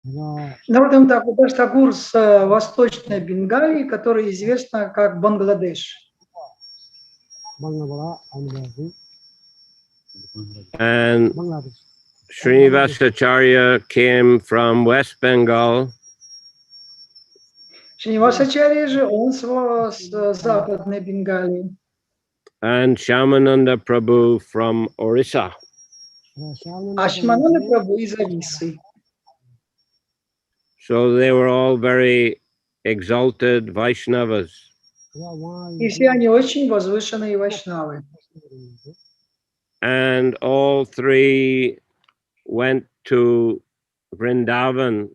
Нароттам Такур с восточной Бенгалии, которая известна как Бангладеш. And Шринивас Acharya came from West Bengal. Шринивасачарья же, он с западной Бенгалии. And Shyamananda Prabhu from Orissa. А Шьямананда Прабху из Орисы. So they were all very exalted Vaishnavas. И все они очень возвышенные вайшнавы. And all three went to Vrindavan,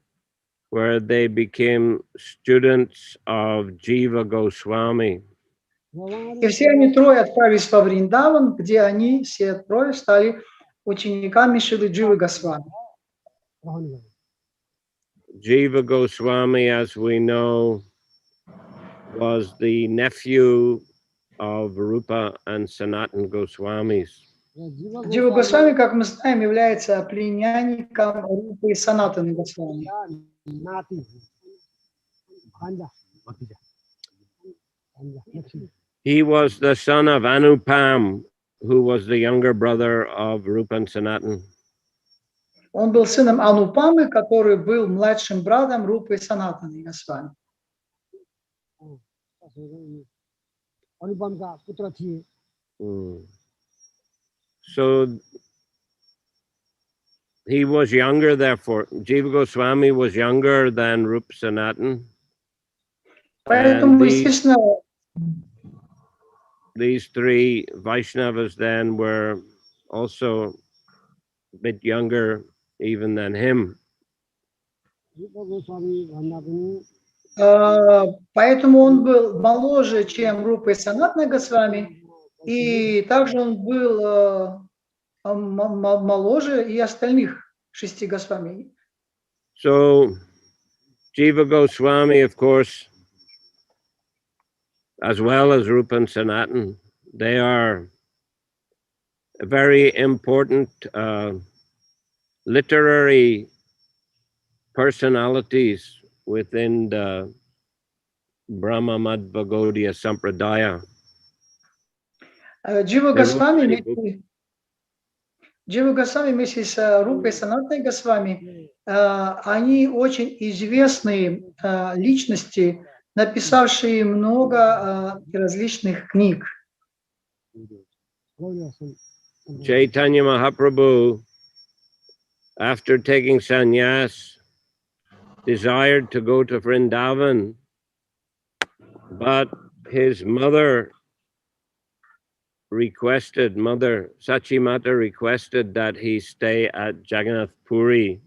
where they became students of Jiva Goswami. И все они трое отправились во Вриндаван, где они все трое стали учениками Шрилы Дживы Госвами. Jiva Goswami, as we know, was the nephew of Rupa and Sanatan Goswamis. Джива Госвами, как мы знаем, является племянником Рупы и Санатаны Госвами. He was the son of Anupam, who was the younger brother of Rupa and Sanatan. Он был сыном Анупамы, который был младшим братом Рупы и Санатаны Госвами. So he was younger, therefore, Jiva Goswami was younger than Rupa Sanatan. Поэтому, естественно, these three Vaishnavas then were also a bit younger even than him. Поэтому он был моложе, чем Рупа и Санатана Госвами, и также он был моложе и остальных 6 Госвами. So Jiva Goswami, of course, as well as Rupa and Sanatan, they are very important literary personalities within the Brahma Madhva Gaudiya Sampradaya. Джива Госвами вместе с Рупой Санатаной Госвами, они очень известные личности, написавшие много различных книг. Chaitanya Mahaprabhu, after taking sannyas, desired to go to Vrindavan, but his mother Sachimata requested that he stay at Jagannath Puri.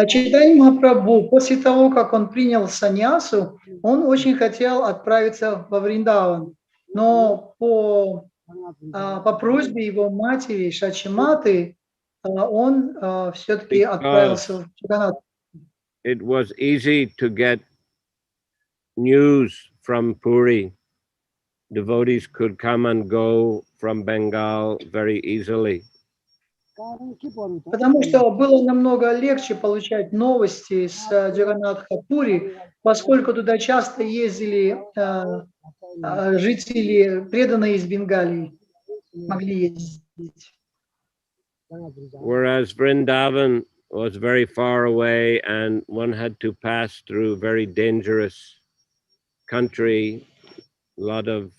Чайтанья Махапрабху, после того, как он принял саньясу, он очень хотел отправиться во Вриндаван, но по просьбе его матери Шачиматы он все-таки отправился в Джаганнат. It was easy to get news from Puri. Devotees could come and go from Bengal very easily. Потому что было намного легче получать новости с Джаганнатха-Пури, поскольку туда часто ездили жители, преданные из Бенгалии, могли ездить. Whereas Vrindavan was very far away and one had to pass through very dangerous country, a lot of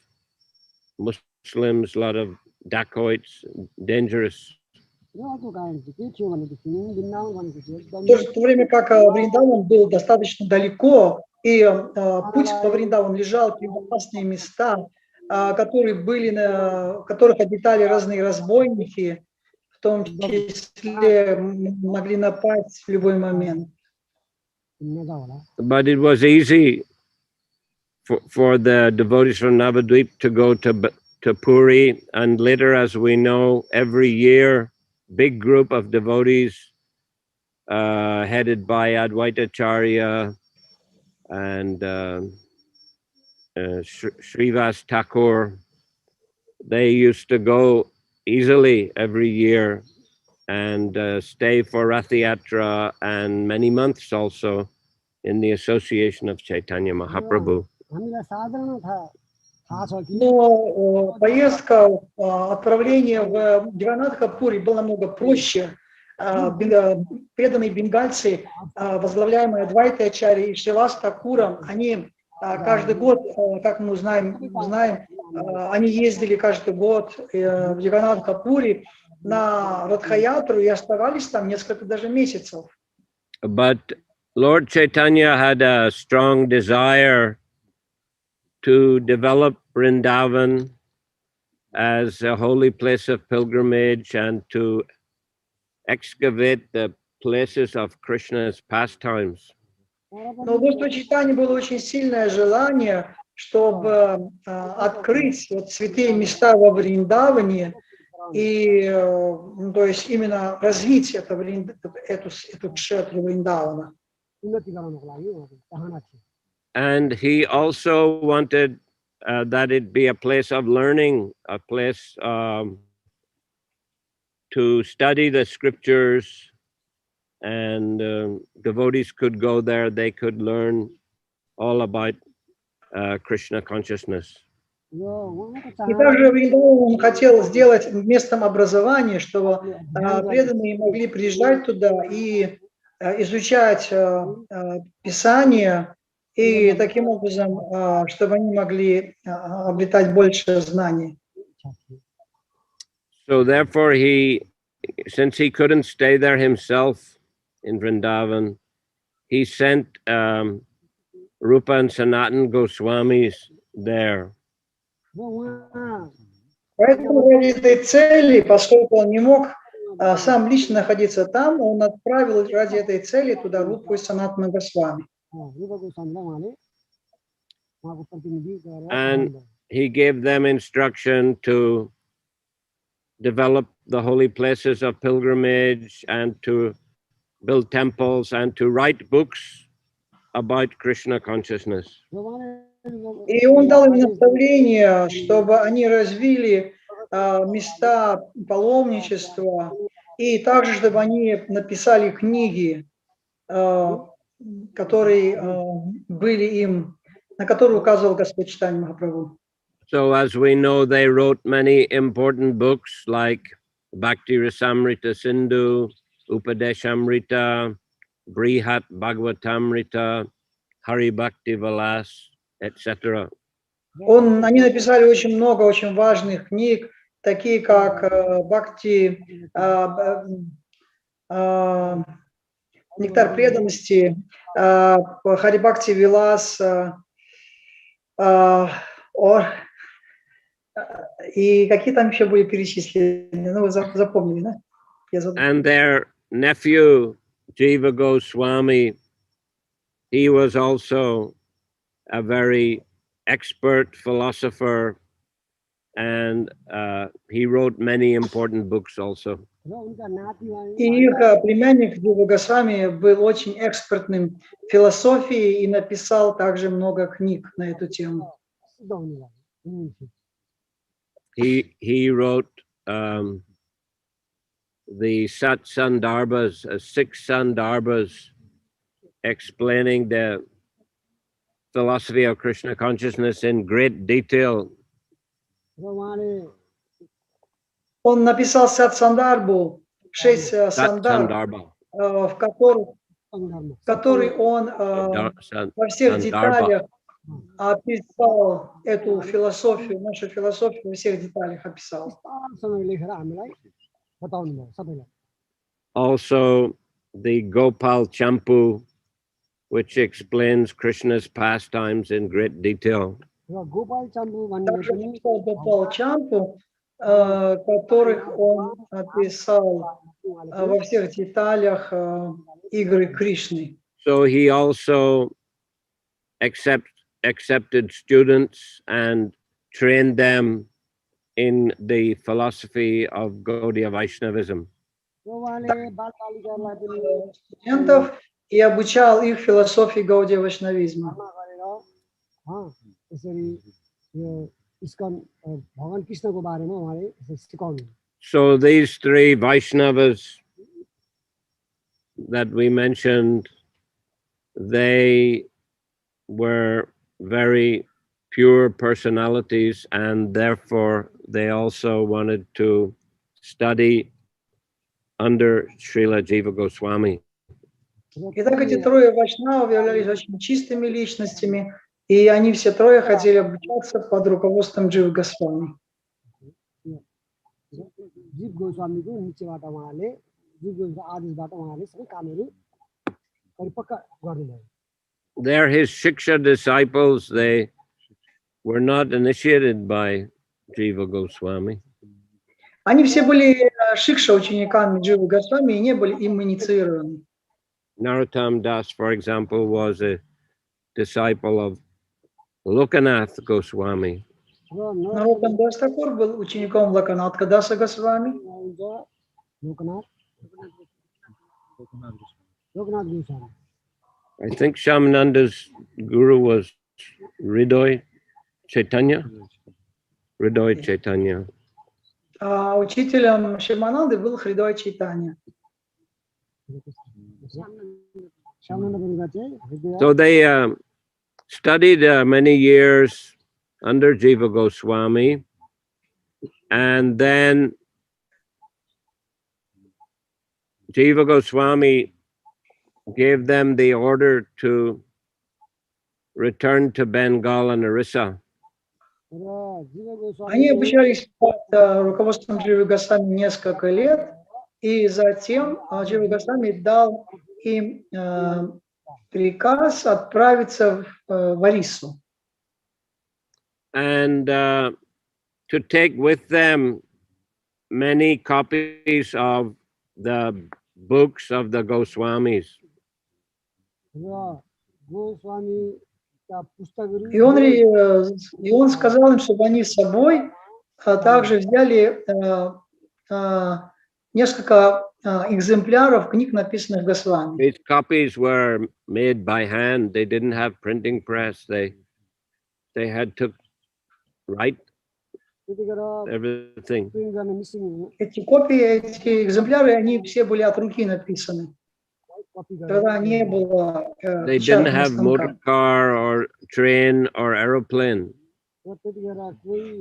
Muslims, a lot of dacoits, dangerous. В то время как Вриндаван был достаточно далеко, и путь по Вриндавану лежал в опасные места, в которых обитали разные разбойники, в том числе могли напасть в любой момент. But it was easy for the devotees from Navadvip to go to Puri, and later, as we know, every year, big group of devotees headed by Advaitacharya and Srivas Thakur, they used to go easily every year and stay for Rath Yatra and many months also in the association of Chaitanya Mahaprabhu. Но поездка, отправление в Джаганнатха-Пури было намного проще. Преданные бенгальцы, возглавляемые Адвайта-ачарьей и Шривас-Такуром, они каждый год, как мы знаем, они ездили каждый год в Джаганнатха-Пури на Радха-ятру и оставались там несколько даже месяцев. But Lord Chaitanya had a strong desire to develop Vrindavan as a holy place of pilgrimage and to excavate the places of Krishna's pastimes. Но у Господа Чайтаньи было очень сильное желание, чтобы открыть вот святые места во Вриндаване и, то есть именно развить эту кшетру Вриндавана. And he also wanted that it be a place of learning, a place to study the scriptures, and devotees could go there, they could learn all about Krishna consciousness. И также Вриндаван он хотел сделать местом образования, чтобы преданные могли приезжать туда и изучать Писание, и таким образом, чтобы они могли обретать больше знаний. So therefore since he couldn't stay there himself in Vrindavan, he sent Rupa and Sanatan Goswamis there. Поэтому ради этой цели, поскольку он не мог сам лично находиться там, он отправил ради этой цели туда Рупу и Санатана Госвами. And he gave them instruction to develop the holy places of pilgrimage and to build temples and to write books about Krishna consciousness. И он дал им наставление, чтобы они развили места паломничества, и также, чтобы они написали книги, которые были им, на которые указывал Господь Чайтанья Махапрабху. So as we know, they wrote many important books like Bhakti Rasamrita Sindhu, Upadeshamrita, Brihat Bhagavatamrita, Hari Bhakti Vilas, etc. Они написали очень много очень важных книг, такие как Бхакти, Нектар преданности, Хари Бхакти Вилас, и какие там еще были перечислены, ну вы запомнили, да? And their nephew, Jiva Goswami, he was also a very expert philosopher, and he wrote many important books also. И их племянник Джива Госвами был очень экспертным в философии и написал также много книг на эту тему. He wrote the Sat Sandarbhas, 6 Sandarbhas, explaining the philosophy of Krishna consciousness in great detail. Он написал Сат Сандарбу, 6 сандарб, в который он во всех деталях описал эту философию, нашу философию во всех деталях описал. Also, the Gopal Champu, which explains Krishna's pastimes in great detail. Также написал Гопал Чампу, которых он описал во всех деталях игры Кришны. So he also accepted students and trained them in the philosophy of Gaudiya Vaishnavism. Студентов и обучал их философии Гаудия Вайшнавизма. So these three Vaishnavas that we mentioned, they were very pure personalities, and therefore they also wanted to study under Srila Jiva Goswami. Итак, эти трое вайшнавов являлись очень чистыми личностями, и они все трое хотели обучаться под руководством Дживы Госвами. They're his Shiksha disciples. They were not initiated by Jiva Goswami. Они все были шикша учениками Дживы Госвами и не были им инициированы. Narottam Das, for example, was a disciple of Lokanath Goswami. Нароттам Дас Такур был учеником Локанатха Даса Госвами. I think Shyamananda's guru was Hridoy Chaitanya. Hridoy Chaitanya. А учителем Шьямананды был Хридой Чайтанья. So they studied many years under Jiva Goswami, and then Jiva Goswami gave them the order to return to Bengal and Orissa. Они обучались под руководством Дживы Госвами несколько лет, и затем Джива Госвами дал им приказ отправиться в Орissу. And to take with them many copies of the books of the Goswamis. И он сказал им, чтобы они с собой также взяли несколько экземпляров книг, написанных Госвами. These copies were made by hand. They didn't have printing press. They had to write everything. Эти копии, эти экземпляры, они все были от руки написаны. Тогда не было They didn't have motor car or train or aeroplane.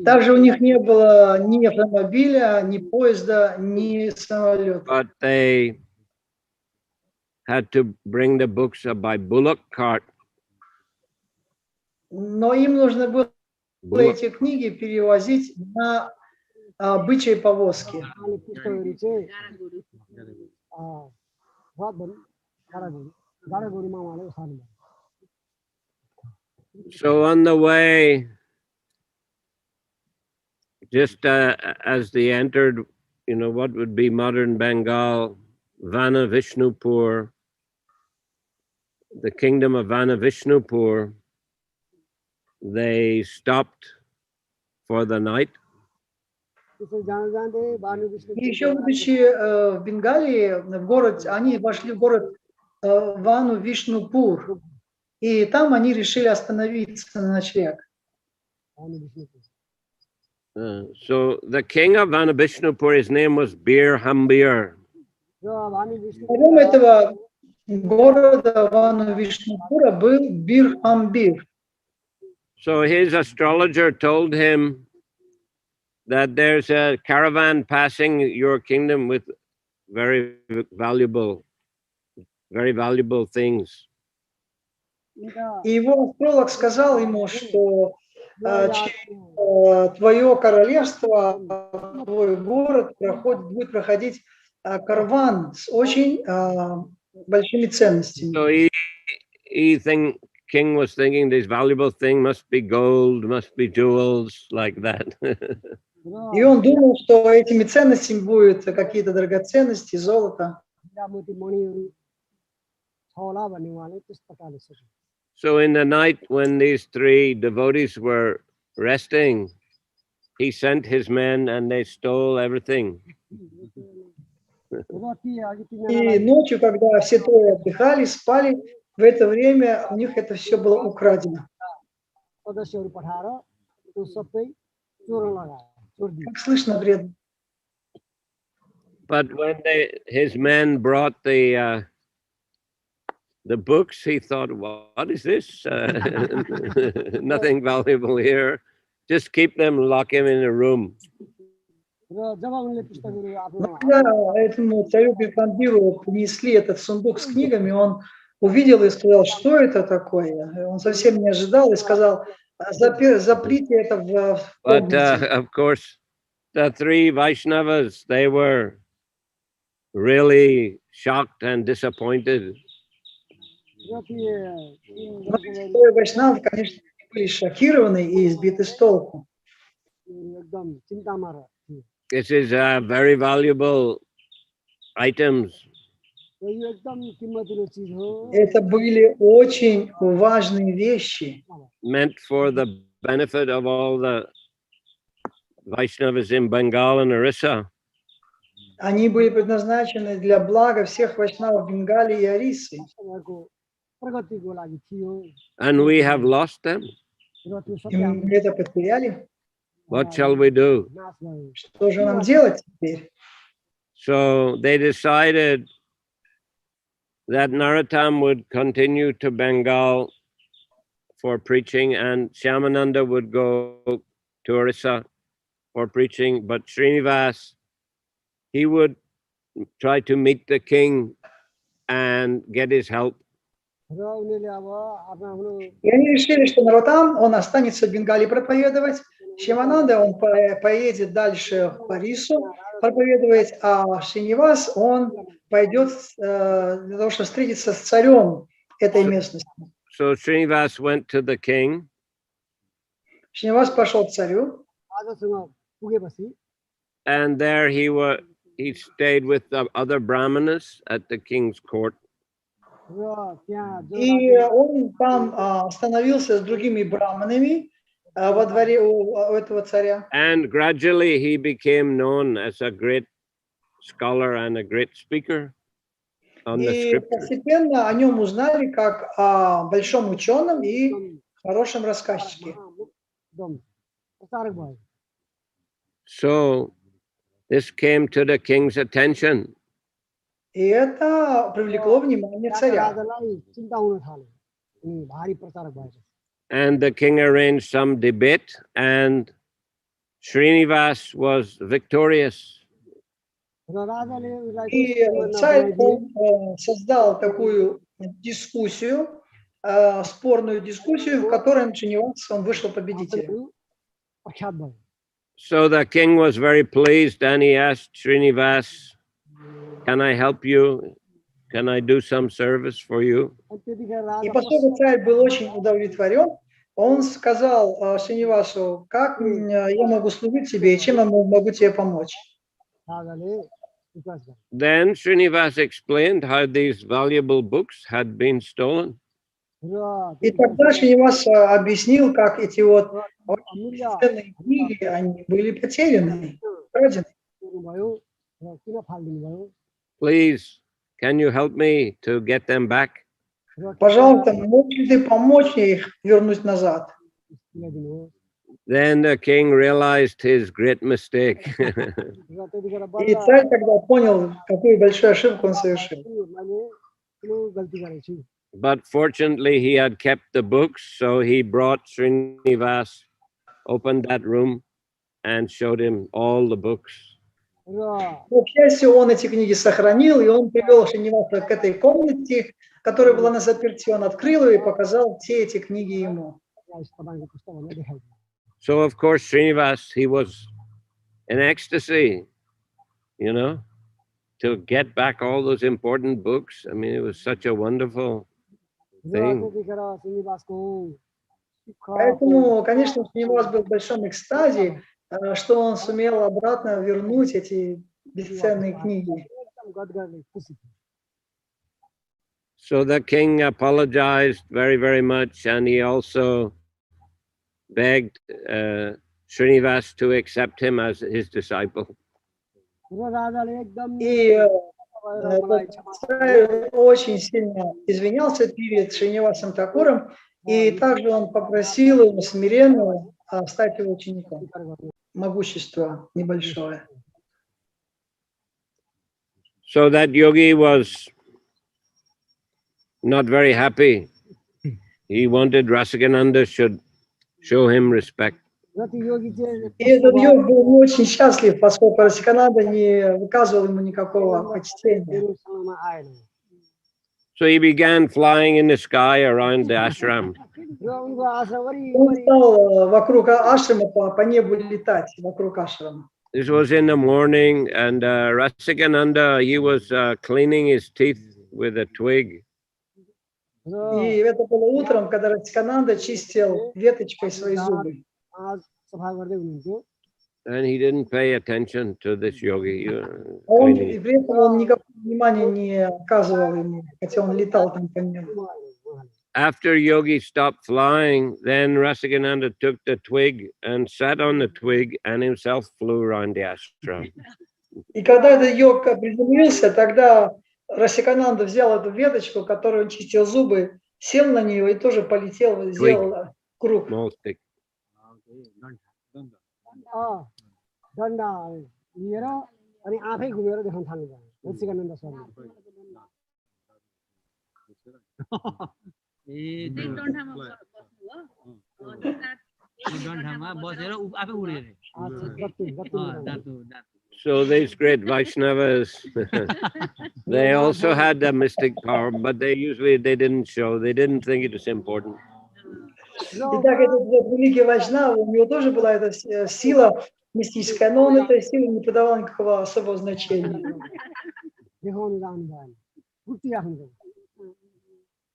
Также у них не было ни автомобиля, ни поезда, ни самолета. But they had to bring the books by bullock cart. Но им нужно было эти книги перевозить на бычьей повозке. So on the way, just as they entered, what would be modern Bengal, Vana Vishnupur, the kingdom of Vana Vishnupur, they stopped for the night. И еще будучи в Бенгалии, они вошли в город Вану Вишнупур, и там они решили остановиться на ночлег. So the king of Vana Vishnupur, his name was Bir Hambir. Царем этого города Вану Вишнупура был Бир Хамбир. So his astrologer told him that there's a caravan passing your kingdom with very valuable things. И его астролог сказал ему, что через твое королевство, твой город будет проходить караван с очень большими ценностями. So king was thinking this valuable thing must be gold, must be jewels, like that. И он думал, что этими ценностями будут какие-то драгоценности, золото. So in the night when these three devotees were resting, he sent his men and they stole everything. И ночью, когда все трое отдыхали, спали, в это время у них это все было украдено. Как слышно, вредно? But when his men brought the books, he thought, what is this? Nothing valuable here. Just keep them, lock him in a room. Когда этому царю Бифандиру принесли этот сундук с книгами, он увидел и сказал, что это такое. Он совсем не ожидал и сказал, заприте это в комнате. But of course, the three Vaishnavas, they were really shocked and disappointed. Трое вайшнавов, конечно, были шокированы и избиты с толку. This is very valuable items. Это были очень важные вещи. Meant for the benefit of all the Vaishnavas in Bengal and Orissa. Они были предназначены для блага всех вайшнавов Бенгалии и Орисы. And we have lost them. И мы это потеряли. What shall we do? Что же нам делать теперь? So they decided that Narottam would continue to Bengal for preaching and Shyamananda would go to Orissa for preaching, but Shrinivas, he would try to meet the king and get his help. И они решили, что Нароттам, он останется в Бенгалии проповедовать, Шьямананда, он поедет дальше в Орису проповедовать, а Шринивас, он пойдет для того, чтобы встретиться с царем этой местности. So Shrinivas went to the king. Шринивас пошел к царю. And there he stayed with the other brahmanas at the king's court. И он там остановился с другими браманами во дворе у этого царя. And gradually he became known as a great scholar and a great speaker on the И scriptures. постепенно о нем узнали как о большом ученом и хорошем рассказчике. So this came to the king's attention. И это привлекло внимание царя. And the king arranged some debate, and Shrinivas was victorious. И царь создал такую дискуссию, спорную дискуссию, в которой Шринивас он вышел победителем. So the king was very pleased, and he asked Shrinivas, "Can I help you? Can I do some service for you?" И поскольку царь был очень удовлетворен, он сказал Шринивасу, как я могу служить тебе и чем я могу тебе помочь. Then Shrinivas explained how these valuable books had been stolen. И тогда Шринивас объяснил, как эти вот ценные книги, они были потеряны, украдены. Please, can you help me to get them back? Пожалуйста, можешь ли ты помочь мне их вернуть назад? Then the king realized his great mistake. И царь тогда понял, какую большую ошибку он совершил. But fortunately, he had kept the books, so he brought Shrinivas, opened that room, and showed him all the books. Но, к счастью, он эти книги сохранил, и он привел Шриниваса к этой комнате, которая была на заперти. Он открыл ее и показал все эти книги ему. So, of course, Shrinivas, he was in ecstasy, you know, to get back all those important books. I mean, it was such a wonderful thing. Поэтому, конечно, Шринивас был в большом экстазе, что он сумел обратно вернуть эти бесценные книги. So the king apologized very, very much, and he also begged Shrinivas to accept him as his disciple. И царь очень сильно извинялся перед Шринивасом Такуром, и также он попросил его смиренно стать его учеником. Могущество небольшое. So that yogi was not very happy. He wanted Rasikananda should show him respect. И этот йог был не очень счастлив, поскольку Расикананда не выказывал ему никакого почтения. So he began flying in the sky around the ashram. Он стал вокруг ашрама, по небу летать, вокруг ашрама. This was in the morning, and Rasikananda, he was cleaning his teeth with a twig. И это было утром, когда Расикананда чистил веточкой свои зубы. And he didn't pay attention to this yogi. И при этом он никакого внимания не оказывал ему, хотя он летал там по небу. After yogi stopped flying, then Rasikananda took the twig and sat on the twig and himself flew around the ashram. И когда этот йог приземлился, тогда Расикананда взял эту веточку, которую он чистил зубы, сел на нее и тоже полетел, сделал круг. So these great Vaishnavas, they also had the mystic power, but they didn't show. They didn't think it was important. Итак, этот великий Вайшнава, у него тоже была эта сила мистическая, но он этой силе не придавал никакого особого значения.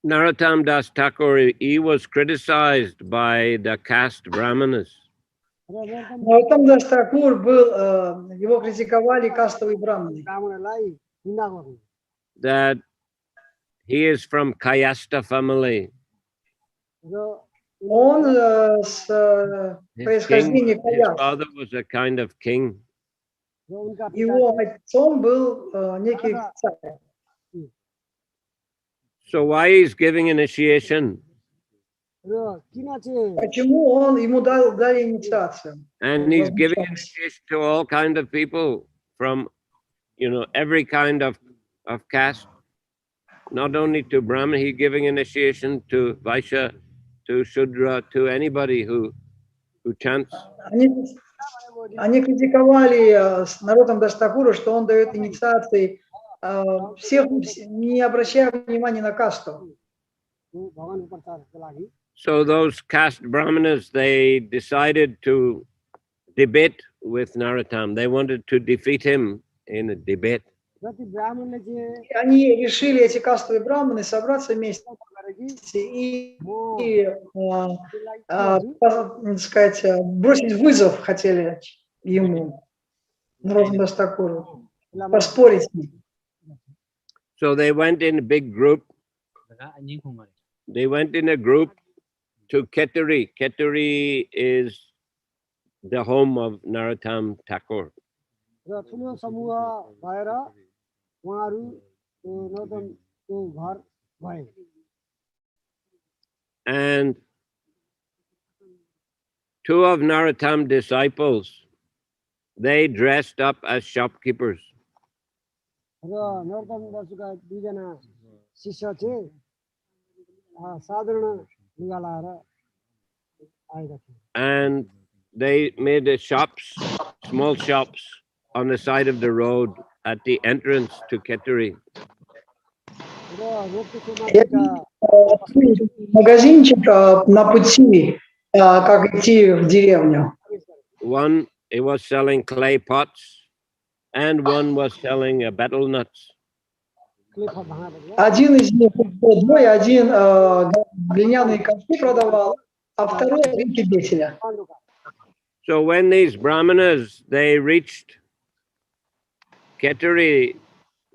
Narottam Das Thakur, he was criticized by the caste Brahmanas. Нароттам Дас Такур был, его критиковали кастовые браманы. That he is from Kayasta family. Он с происхождения His Каяс. father was a kind of king. Его отцом был некий царь. So why he's giving initiation? Почему он ему дали инициацию? And he's giving initiation to all kind of people from, every kind of caste. Not only to Brahmin, he's giving initiation to Vaishya, to Shudra, to anybody who chants. Они критиковали с Нароттам Дас Такура, что он дает инициации всех, не обращая внимания на касту. So those caste Brahmanas, they decided to debate with Narottam. They wanted to defeat him in a debate. Они решили, эти кастовые браманы, собраться вместе и сказать, бросить вызов хотели ему, Нароттам Дас Такуру, поспорить с ним. So they went in a big group. They went in a group to Keturi. Keturi is the home of Narottam Thakur. And two of Narottam's disciples, they dressed up as shopkeepers. And they made the shops, small shops, on the side of the road at the entrance to Keturi. Магазинчик на пути, как идти в деревню. One, it was selling clay pots, and one was selling betel nuts. Один из них двое, один глиняные ковши продавал, а второй рынки бетеля. So when these brahmanas, they reached Keturi,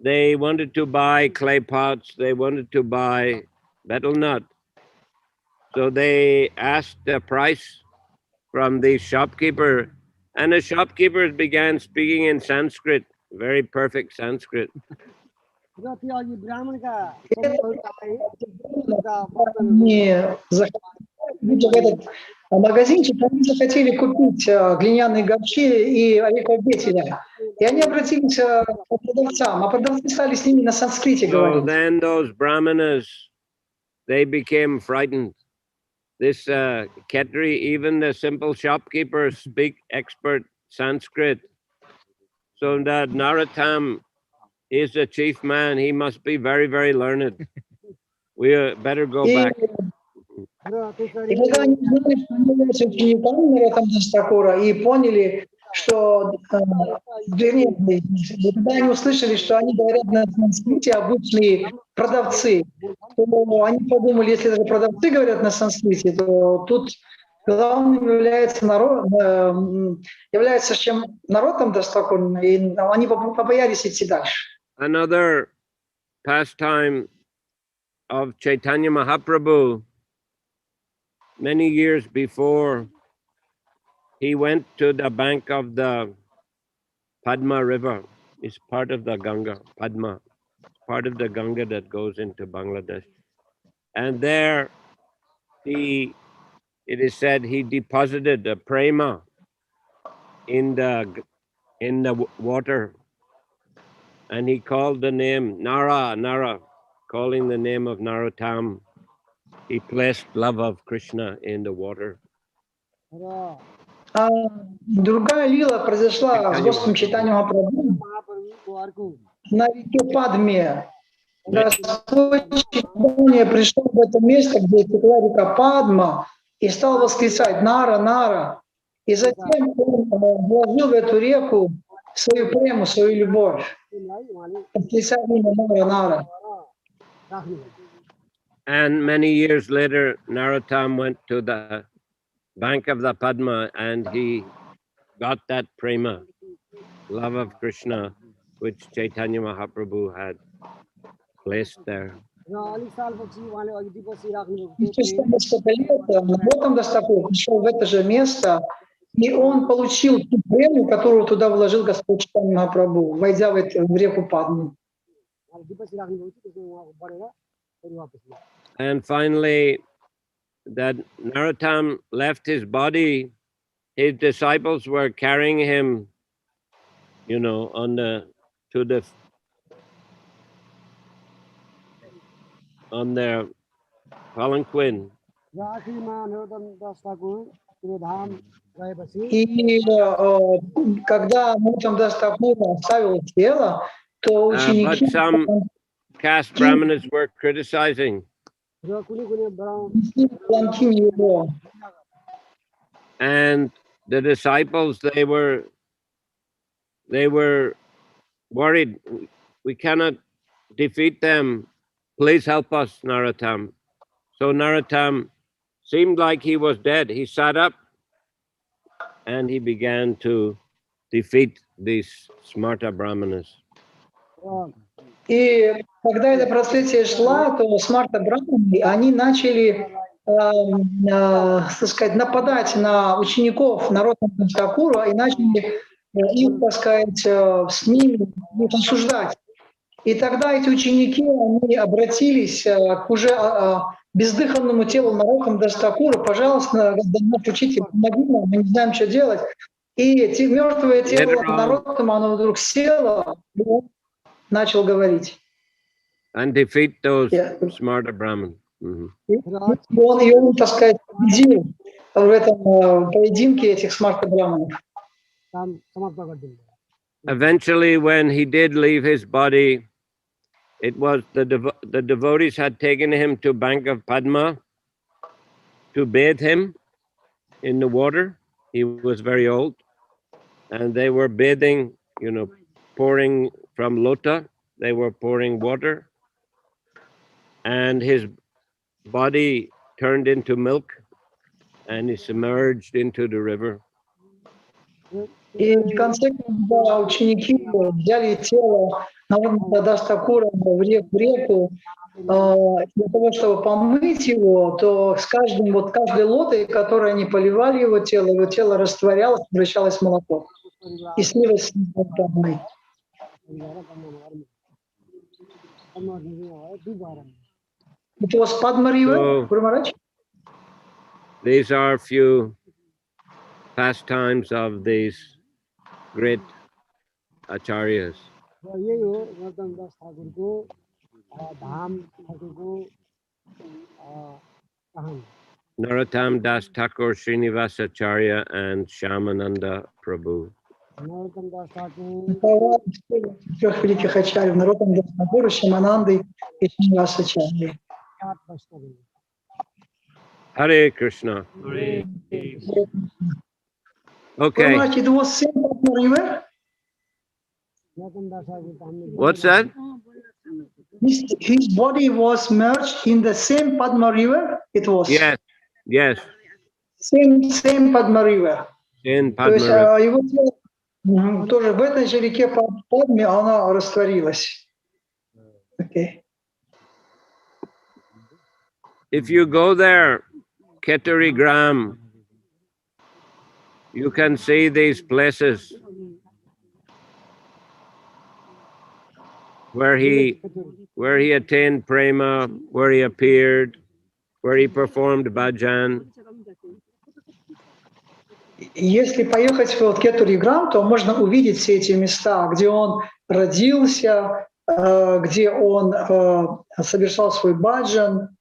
they wanted to buy clay pots, they wanted to buy betel nut. So they asked the price from the shopkeeper, and the shopkeepers began speaking in Sanskrit, very perfect Sanskrit. В этот магазинчик, они захотели купить глиняные ковши и орехов бетеля. И они обратились к продавцам, а продавцы стали с ними на санскрите So говорить. then those brahmanas, they became frightened. This Khetri, even the simple shopkeepers speak expert Sanskrit. So that Narottam is the chief man. He must be very, very learned. We better go back. И когда они узнали, что они являются учениками Нароттама Дастакура, и поняли, что, вернее, когда они услышали, что они говорят на санскрите, обычные продавцы, то они подумали, если даже продавцы говорят на санскрите, то тут главным является чем Нароттам Дастакур, и они побоялись идти дальше. Another pastime of Chaitanya Mahaprabhu, many years before, he went to the bank of the Padma River. It's part of the Ganga, Padma, part of the Ganga that goes into Bangladesh. And there, it is said he deposited a prema in the water, and he called the name Nara, calling the name of Narottam. He placed love of Krishna in the water. Другая лила произошла с Господом Чайтаньей Махапрабху на реке Падме. Господь Чайтанья пришел в это место, где текла река Падма, и стал восклицать «Нара, Нара». И затем он вложил в эту реку свою прему, свою любовь. Восклицая имя «Нара, Нара». And many years later, Narottam went to the bank of the Padma and he got that prema, love of Krishna, which Chaitanya Mahaprabhu had placed there. Спустя несколько лет Нароттам Дастакур пришел в это же место, и он получил ту премию, которую туда вложил Господь Чайтанья Махапрабху, войдя в реку Падму. And finally, that Narottam left his body. His disciples were carrying him, on their palanquin. И когда Нароттам Дастакур оставил тело, то ученики... But some caste brahmanas were criticizing. And the disciples, they were worried. We cannot defeat them. Please help us, Narottam. So Narottam seemed like he was dead. He sat up and he began to defeat these smarta brahmanas. И когда эта процессия шла, то смарта-брахманы, они начали, так сказать, нападать на учеников Нароттама Дастакура и начали их, так сказать, с ними осуждать. И тогда эти ученики, они обратились к уже бездыханному телу Нароттама Дастакура: пожалуйста, наш учитель, помоги нам, мы не знаем, что делать. И мертвое тело Нароттама, оно вдруг село, и он начал говорить. And defeat those smarta brahmins. И он, так сказать, победил в этом поединке этих смарта-браманов. Eventually, when he did leave his body, it was the devotees had taken him to bank of Padma to bathe him in the water. He was very old, and they were bathing, pouring from lota. They were pouring water, and his body turned into milk, and he submerged into the river. И в конце концов ученики взяли тело Нароттама Дастакура в реку для того, чтобы помыть его, то с каждой лотой, которой они поливали его тело растворялось, превращалось в молоко и слилось с водой. It was Padma River, Guru Maharaj? These are a few pastimes of these great acharyas. Narottam Das Thakur, Srinivas Acharya, and Shyamananda Prabhu. Трех великих ачарьев, Нароттам, Дас Шьяманандой и Шринивас ачарьей. Hare Krishna. Okay. It was same Padma river. What's that? His body was merged in the same Padma river. It was. Yes. Yes. Same Padma river. In То есть Padma. его тело тоже в этой же реке Падме она растворилась. Okay. If you go there, Keturi Gram, you can see these places where he attained prema, where he appeared, where he performed bhajan. Если поехать в Кетури-Грам, то можно увидеть все эти места, где он родился, где он совершал свой баджан.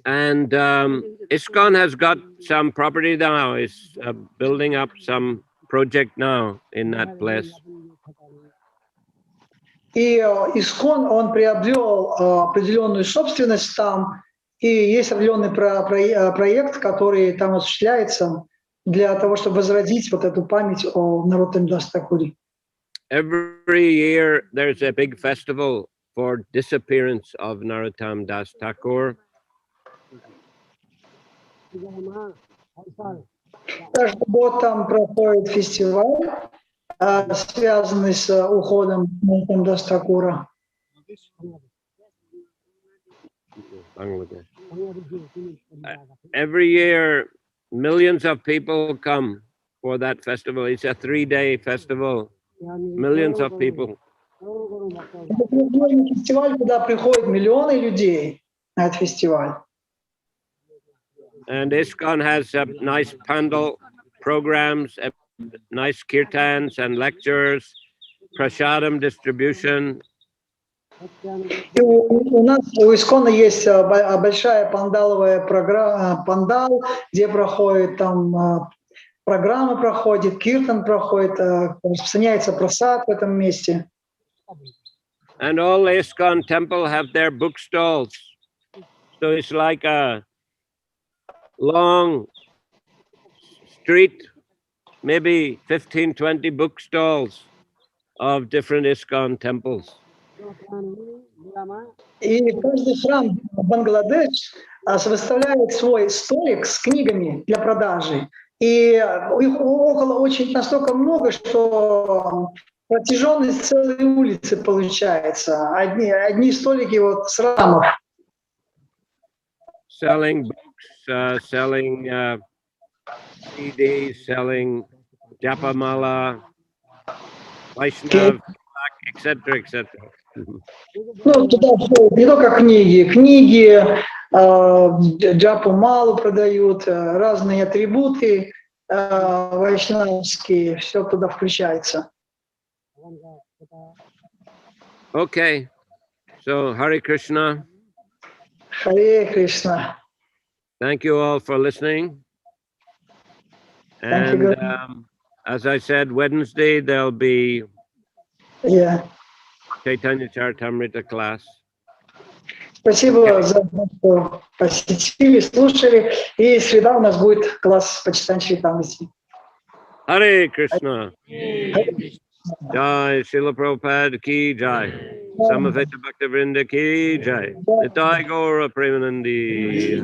And ISKCON has got some property now. It's building up some project now in that place. И ИСККОН, он приобрел определенную собственность там, и есть определенный проект, который там осуществляется для того, чтобы возродить вот эту память о Нароттаме Дас Такуре. Every year there's a big festival for disappearance of Narottam Das Thakur. Каждый год там проходит фестиваль, связанный с уходом Нароттама Дас Такура. Every year, millions of people come for that festival. It's a 3-day festival. Millions of people. Это фестиваль, куда приходят миллионы людей на этот фестиваль. And ISKCON has nice pandal programs, nice kirtans and lectures, prasadam distribution. И у нас у ИСККОНа есть большая пандаловая программа, пандал, где проходит там программа, проходит киртан, проходит, распространяется прасад в этом месте. And all ISKCON temple have their bookstalls. So it's like a long street, maybe 15, 20 bookstalls of different ISKCON temples. И каждый храм в Бангладеш выставляет свой столик с книгами для продажи. И их настолько много, что протяженность целой улицы получается. Одни столики вот с храмов. Selling books, selling CDs, selling Japamala, Vaishnav, etc., etc. Ну, туда входят не только книги, джапу малу продают, разные атрибуты вайшнавские, все туда включается. Okay, so Hare Krishna. Харе Кришна. Thank you all for listening. And as I said, Wednesday there'll be Chaitanya Charitamrita class. Спасибо за то, что посетили, слушали. И среда у нас будет класс по читанию Чаритамрити. Hare Krishna. Jai Shrila Prabhupada ki jai. Samaveta Bhaktivinoda ki jai. Nitai Gaura Premanandi.